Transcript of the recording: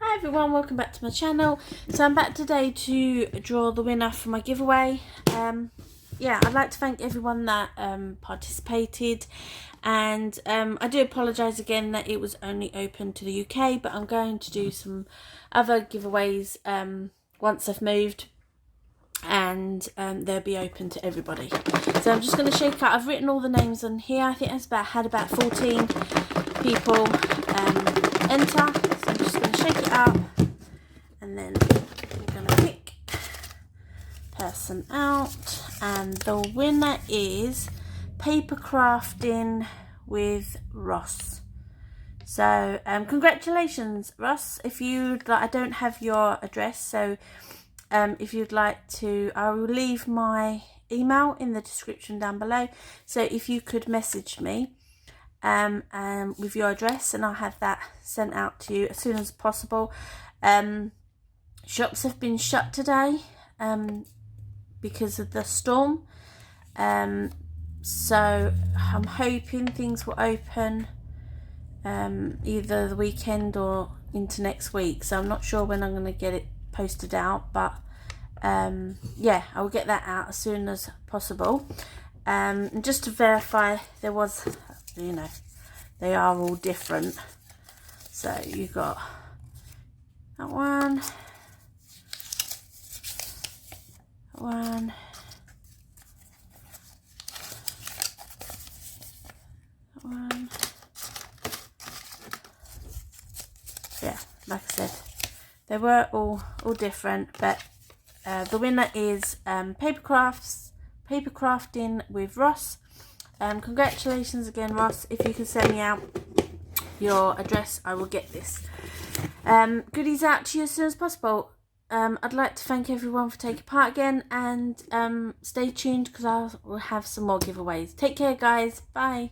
Hi everyone, welcome back to my channel. So I'm back today to draw the winner for my giveaway. Yeah, I'd like to thank everyone that participated, and I do apologise again that it was only open to the UK, but I'm going to do some other giveaways once I've moved, and they'll be open to everybody. So I'm just going to shake out. I've written all the names on here. I think had about 14 people enter. So I'm just going to shake it out, and then I'm going to pick person out, and the winner is Paper Crafting with Ross. So congratulations, Ross. If you'd like, I don't have your address, so if you'd like to, I will leave my email in the description down below. So if you could message me with your address, and I'll have that sent out to you as soon as possible. Shops have been shut today because of the storm, so I'm hoping things will open either the weekend or into next week. So I'm not sure when I'm going to get it posted out, but yeah, I will get that out as soon as possible. And just to verify, there was, you know, they are all different. So you got that one, that one. Yeah, like I said, they were all different, but the winner is Paper Crafting with Ross. Congratulations again, Ross. If you can send me out your address, I will get this goodies out to you as soon as possible. I'd like to thank everyone for taking part again, and stay tuned because I will have some more giveaways. Take care, guys. Bye.